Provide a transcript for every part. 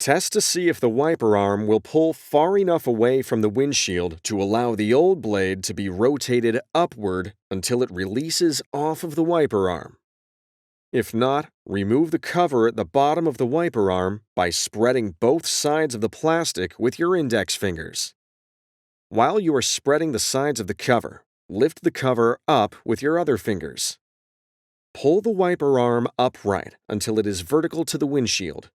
Test to see if the wiper arm will pull far enough away from the windshield to allow the old blade to be rotated upward until it releases off of the wiper arm. If not, remove the cover at the bottom of the wiper arm by spreading both sides of the plastic with your index fingers. While you are spreading the sides of the cover, lift the cover up with your other fingers. Pull the wiper arm upright until it is vertical to the windshield.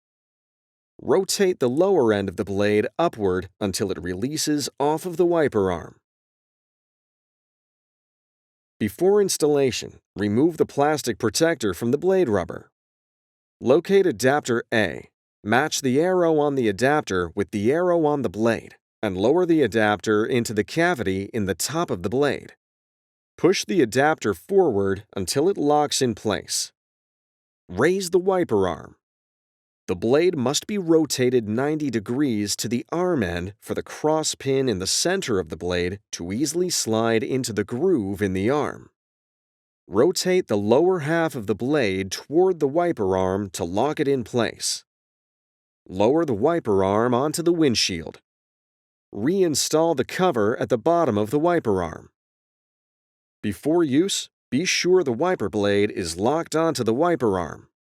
Rotate the lower end of the blade upward until it releases off of the wiper arm. Before installation, remove the plastic protector from the blade rubber. Locate adapter A. Match the arrow on the adapter with the arrow on the blade, and lower the adapter into the cavity in the top of the blade. Push the adapter forward until it locks in place. Raise the wiper arm. The blade must be rotated 90 degrees to the arm end for the cross pin in the center of the blade to easily slide into the groove in the arm. Rotate the lower half of the blade toward the wiper arm to lock it in place. Lower the wiper arm onto the windshield. Reinstall the cover at the bottom of the wiper arm. Before use, be sure the wiper blade is locked onto the wiper arm.